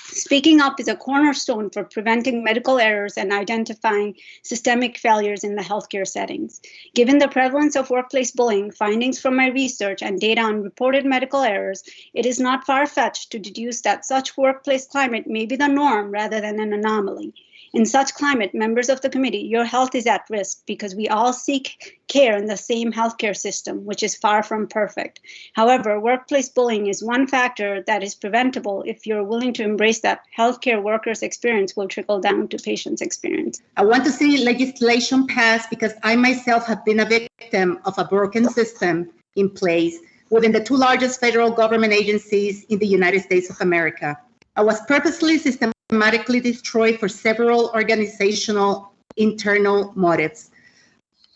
Speaking up is a cornerstone for preventing medical errors and identifying systemic failures in the healthcare settings. Given the prevalence of workplace bullying, findings from my research, and data on reported medical errors, it is not far-fetched to deduce that such workplace climate may be the norm rather than an anomaly. In such climate, members of the committee, your health is at risk because we all seek care in the same healthcare system, which is far from perfect. However, workplace bullying is one factor that is preventable if you're willing to embrace that healthcare workers' experience will trickle down to patients' experience. I want to see legislation passed because I myself have been a victim of a broken system in place within the two largest federal government agencies in the United States of America. I was purposely systematically destroyed for several organizational internal motives.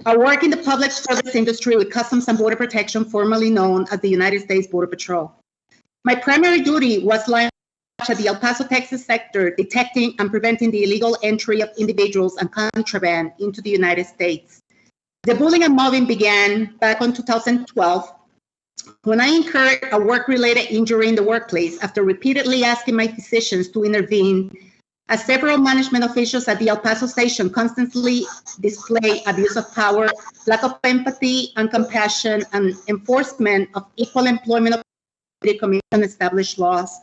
I work in the public service industry with Customs and Border Protection, formerly known as the United States Border Patrol. My primary duty was launched at the El Paso, Texas sector, detecting and preventing the illegal entry of individuals and contraband into the United States. The bullying and mobbing began back in 2012 when I incurred a work-related injury in the workplace after repeatedly asking my physicians to intervene, as several management officials at the El Paso station constantly display abuse of power, lack of empathy and compassion, and enforcement of equal employment opportunity commission established laws.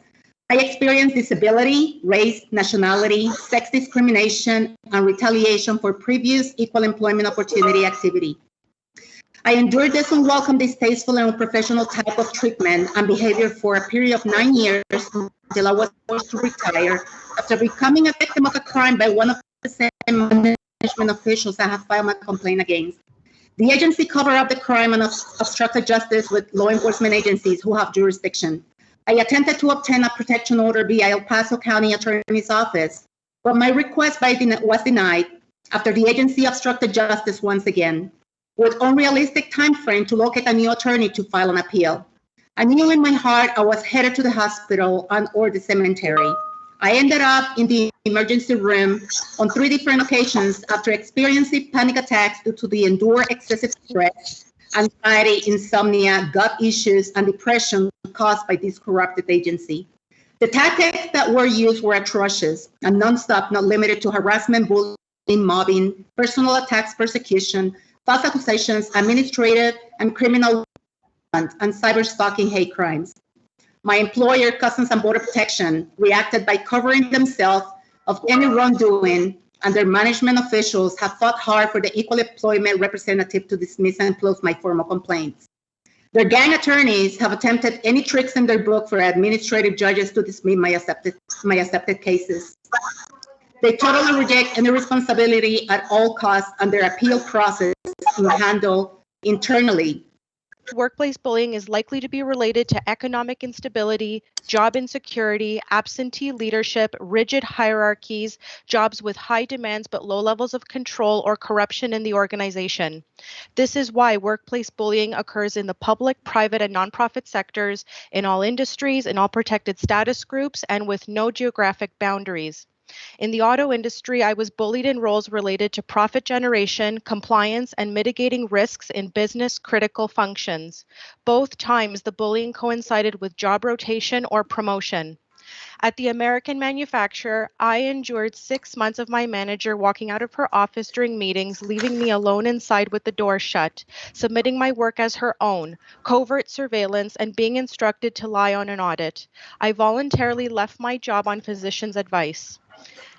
I experienced disability, race, nationality, sex discrimination, and retaliation for previous equal employment opportunity activity. I endured this unwelcome, distasteful, and unprofessional type of treatment and behavior for a period of 9 years until I was forced to retire after becoming a victim of a crime by one of the same management officials I have filed my complaint against. The agency covered up the crime and obstructed justice with law enforcement agencies who have jurisdiction. I attempted to obtain a protection order via El Paso County Attorney's Office, but my request was denied after the agency obstructed justice once again, with unrealistic time frame to locate a new attorney to file an appeal. I knew in my heart I was headed to the hospital or the cemetery. I ended up in the emergency room on 3 different occasions after experiencing panic attacks due to the endured excessive stress, anxiety, insomnia, gut issues, and depression caused by this corrupted agency. The tactics that were used were atrocious and nonstop, not limited to harassment, bullying, mobbing, personal attacks, persecution, false accusations, administrative and criminal and cyber-stalking hate crimes. My employer, Customs and Border Protection, reacted by covering themselves of any wrongdoing, and their management officials have fought hard for the Equal Employment Representative to dismiss and close my formal complaints. Their gang attorneys have attempted any tricks in their book for administrative judges to dismiss my accepted cases. They totally reject any responsibility at all costs, and their appeal process is handled internally. Workplace bullying is likely to be related to economic instability, job insecurity, absentee leadership, rigid hierarchies, jobs with high demands but low levels of control, or corruption in the organization. This is why workplace bullying occurs in the public, private, and nonprofit sectors, in all industries, in all protected status groups, and with no geographic boundaries. In the auto industry, I was bullied in roles related to profit generation, compliance, and mitigating risks in business critical functions. Both times, the bullying coincided with job rotation or promotion. At the American manufacturer, I endured 6 months of my manager walking out of her office during meetings, leaving me alone inside with the door shut, submitting my work as her own, covert surveillance, and being instructed to lie on an audit. I voluntarily left my job on physician's advice.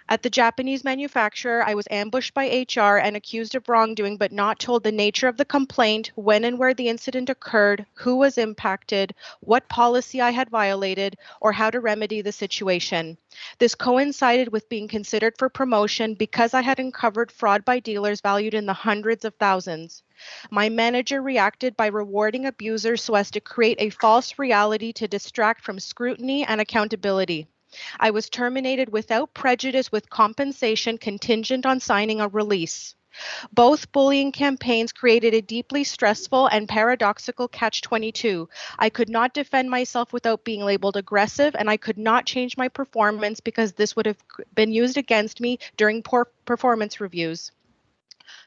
At the Japanese manufacturer, I was ambushed by HR and accused of wrongdoing, but not told the nature of the complaint, when and where the incident occurred, who was impacted, what policy I had violated, or how to remedy the situation. This coincided with being considered for promotion because I had uncovered fraud by dealers valued in the hundreds of thousands. My manager reacted by rewarding abusers so as to create a false reality to distract from scrutiny and accountability. I was terminated without prejudice with compensation contingent on signing a release. Both bullying campaigns created a deeply stressful and paradoxical catch-22. I could not defend myself without being labeled aggressive, and I could not change my performance because this would have been used against me during poor performance reviews.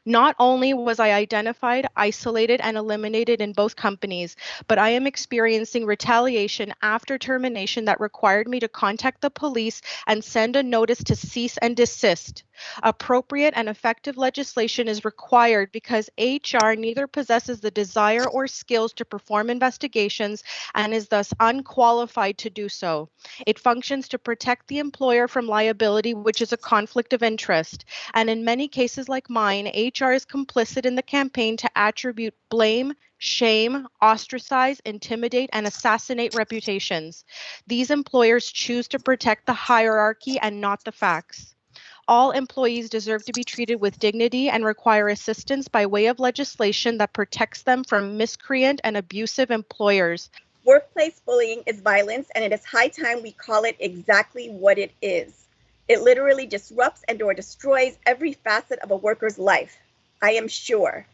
Not only was I identified, isolated, and eliminated in both companies, but I am experiencing retaliation after termination that required me to contact the police and send a notice to cease and desist. Appropriate and effective legislation is required because HR neither possesses the desire or skills to perform investigations and is thus unqualified to do so. It functions to protect the employer from liability, which is a conflict of interest. And in many cases like mine, HR is complicit in the campaign to attribute blame, shame, ostracize, intimidate, and assassinate reputations. These employers choose to protect the hierarchy and not the facts. All employees deserve to be treated with dignity and require assistance by way of legislation that protects them from miscreant and abusive employers. Workplace bullying is violence, and it is high time we call it exactly what it is. It literally disrupts and/or destroys every facet of a worker's life, I am sure.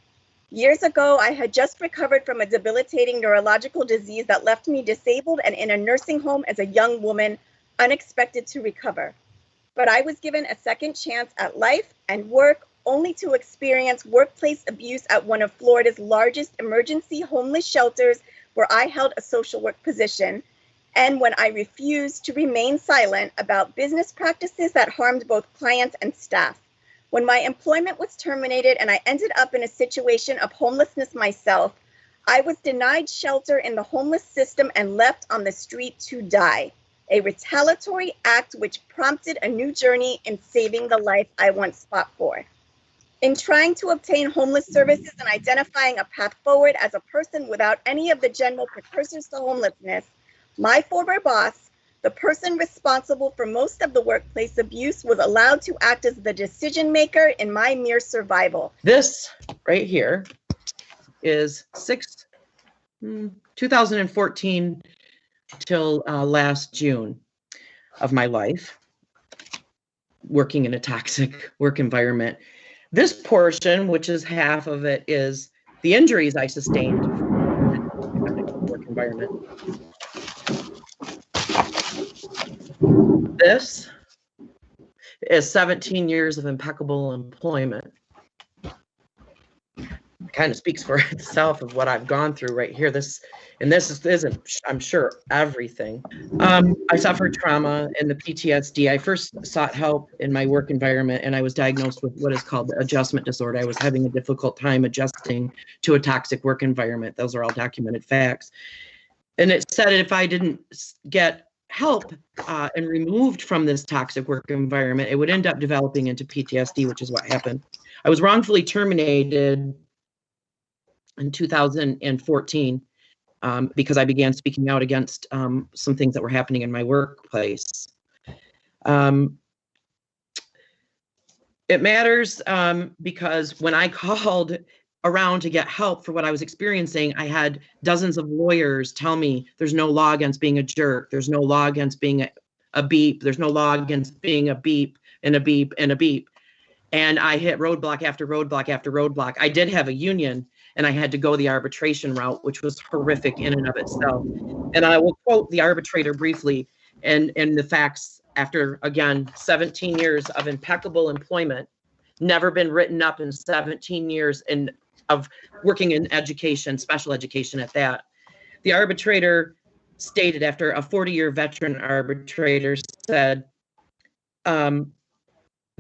Years ago, I had just recovered from a debilitating neurological disease that left me disabled and in a nursing home as a young woman, unexpected to recover. But I was given a second chance at life and work, only to experience workplace abuse at one of Florida's largest emergency homeless shelters, where I held a social work position, and when I refused to remain silent about business practices that harmed both clients and staff. When my employment was terminated and I ended up in a situation of homelessness myself, I was denied shelter in the homeless system and left on the street to die. A retaliatory act which prompted a new journey in saving the life I once fought for. In trying to obtain homeless services and identifying a path forward as a person without any of the general precursors to homelessness, my former boss, the person responsible for most of the workplace abuse, was allowed to act as the decision maker in my mere survival. This right here is 2014 till last June of my life, working in a toxic work environment. This portion, which is half of it, is the injuries I sustained in the work environment. This is 17 years of impeccable employment. It kind of speaks for itself of what I've gone through right here. This isn't, I'm sure, everything. I suffered trauma and the PTSD. I first sought help in my work environment, and I was diagnosed with what is called adjustment disorder. I was having a difficult time adjusting to a toxic work environment. Those are all documented facts. And it said if I didn't get help and removed from this toxic work environment, it would end up developing into PTSD, which is what happened. I was wrongfully terminated in 2014 because I began speaking out against some things that were happening in my workplace. It matters because when I called around to get help for what I was experiencing, I had dozens of lawyers tell me there's no law against being a jerk. There's no law against being a beep. There's no law against being a beep and a beep and a beep. And I hit roadblock after roadblock after roadblock. I did have a union, and I had to go the arbitration route, which was horrific in and of itself. And I will quote the arbitrator briefly and the facts after, again, 17 years of impeccable employment, never been written up in 17 years of working in education, special education at that. The arbitrator stated, after a 40-year veteran arbitrator said,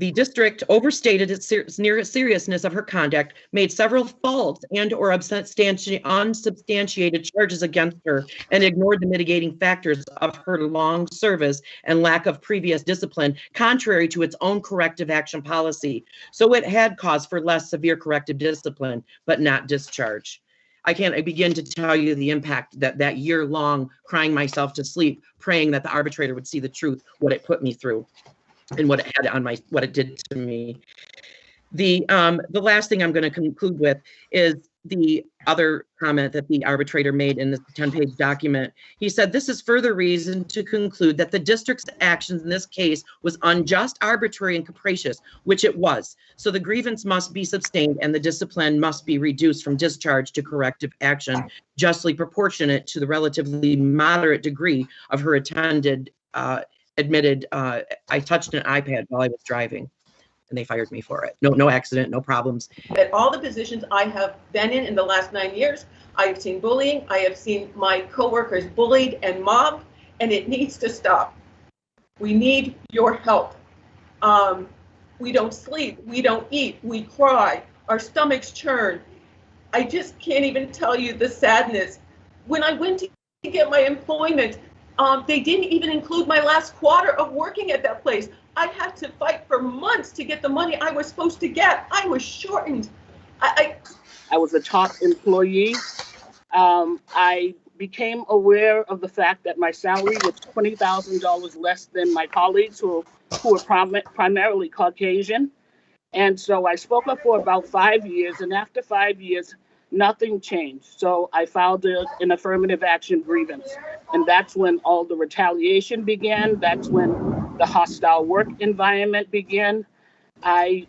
the district overstated its seriousness of her conduct, made several false and or unsubstantiated charges against her, and ignored the mitigating factors of her long service and lack of previous discipline, contrary to its own corrective action policy. So it had cause for less severe corrective discipline, but not discharge. I can't begin to tell you the impact that year-long crying myself to sleep, praying that the arbitrator would see the truth, what it put me through, and what it had on what it did to me. The last thing I'm going to conclude with is the other comment that the arbitrator made in the 10-page document. He said, this is further reason to conclude that the district's actions in this case was unjust, arbitrary, and capricious, which it was. So the grievance must be sustained and the discipline must be reduced from discharge to corrective action, justly proportionate to the relatively moderate degree of her admitted, I touched an iPad while I was driving, and they fired me for it. No accident, no problems. At all the positions I have been in the last 9 years, I have seen bullying. I have seen my coworkers bullied and mobbed, and it needs to stop. We need your help. We don't sleep, we don't eat, we cry, our stomachs churn. I just can't even tell you the sadness. When I went to get my employment, they didn't even include my last quarter of working at that place. I had to fight for months to get the money I was supposed to get. I was shortened. I was a top employee. I became aware of the fact that my salary was $20,000 less than my colleagues who were primarily Caucasian. And so I spoke up for about 5 years, and after 5 years, nothing changed. So I filed an affirmative action grievance. And that's when all the retaliation began. That's when the hostile work environment began. I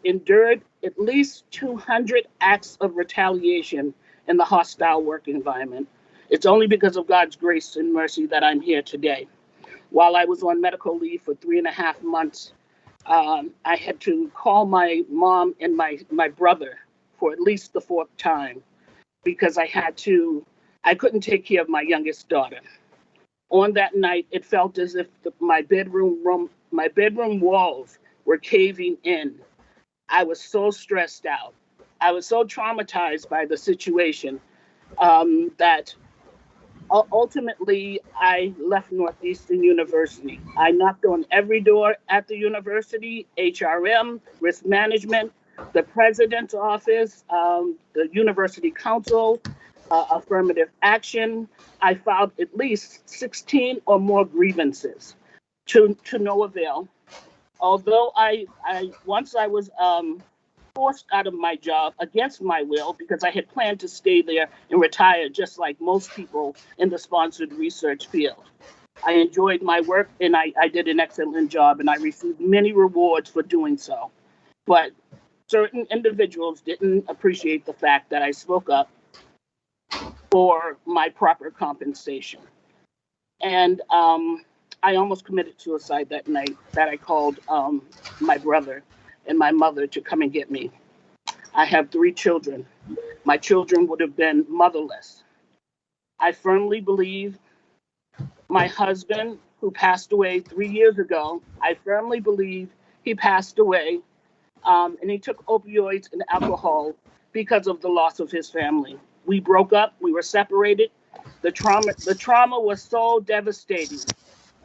endured at least 200 acts of retaliation in the hostile work environment. It's only because of God's grace and mercy that I'm here today. While I was on medical leave for 3.5 months, I had to call my mom and my brother for at least the 4th time because I couldn't take care of my youngest daughter. On that night, it felt as if my bedroom walls were caving in. I was so stressed out. I was so traumatized by the situation that ultimately I left Northeastern University. I knocked on every door at the university, HRM, risk management, the president's office, the university council, affirmative action. I filed at least 16 or more grievances to no avail. Although once I was forced out of my job against my will because I had planned to stay there and retire just like most people in the sponsored research field. I enjoyed my work and I did an excellent job and I received many rewards for doing so. But certain individuals didn't appreciate the fact that I spoke up for my proper compensation. And I almost committed suicide that night that I called my brother and my mother to come and get me. I have 3 children. My children would have been motherless. I firmly believe my husband, who passed away 3 years ago, I firmly believe he passed away and he took opioids and alcohol because of the loss of his family. We broke up, we were separated. The trauma was so devastating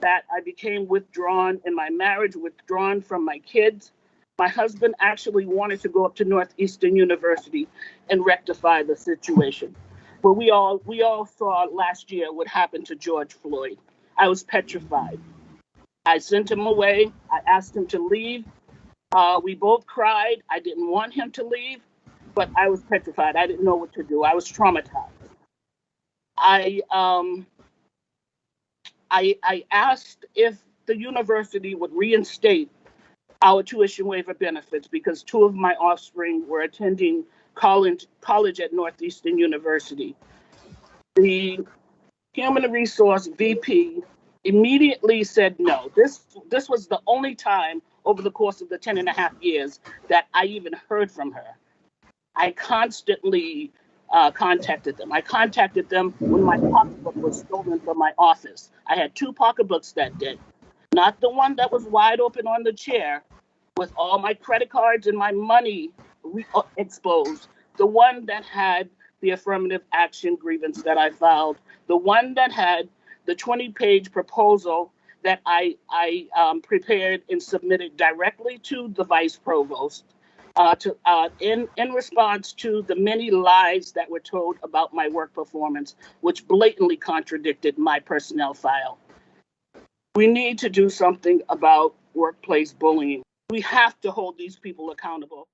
that I became withdrawn in my marriage, withdrawn from my kids. My husband actually wanted to go up to Northeastern University and rectify the situation. But we all saw last year what happened to George Floyd. I was petrified. I sent him away. I asked him to leave. We both cried. I didn't want him to leave, but I was petrified. I didn't know what to do. I was traumatized. I asked if the university would reinstate our tuition waiver benefits because 2 of my offspring were attending college at Northeastern University. The human resource VP immediately said no. This was the only time over the course of the 10 and a half years that I even heard from her. I constantly contacted them. I contacted them when my pocketbook was stolen from my office. I had 2 pocketbooks that day, not the one that was wide open on the chair with all my credit cards and my money exposed, the one that had the affirmative action grievance that I filed, the one that had the 20-page proposal that I prepared and submitted directly to the vice provost in response to the many lies that were told about my work performance, which blatantly contradicted my personnel file. We need to do something about workplace bullying. We have to hold these people accountable.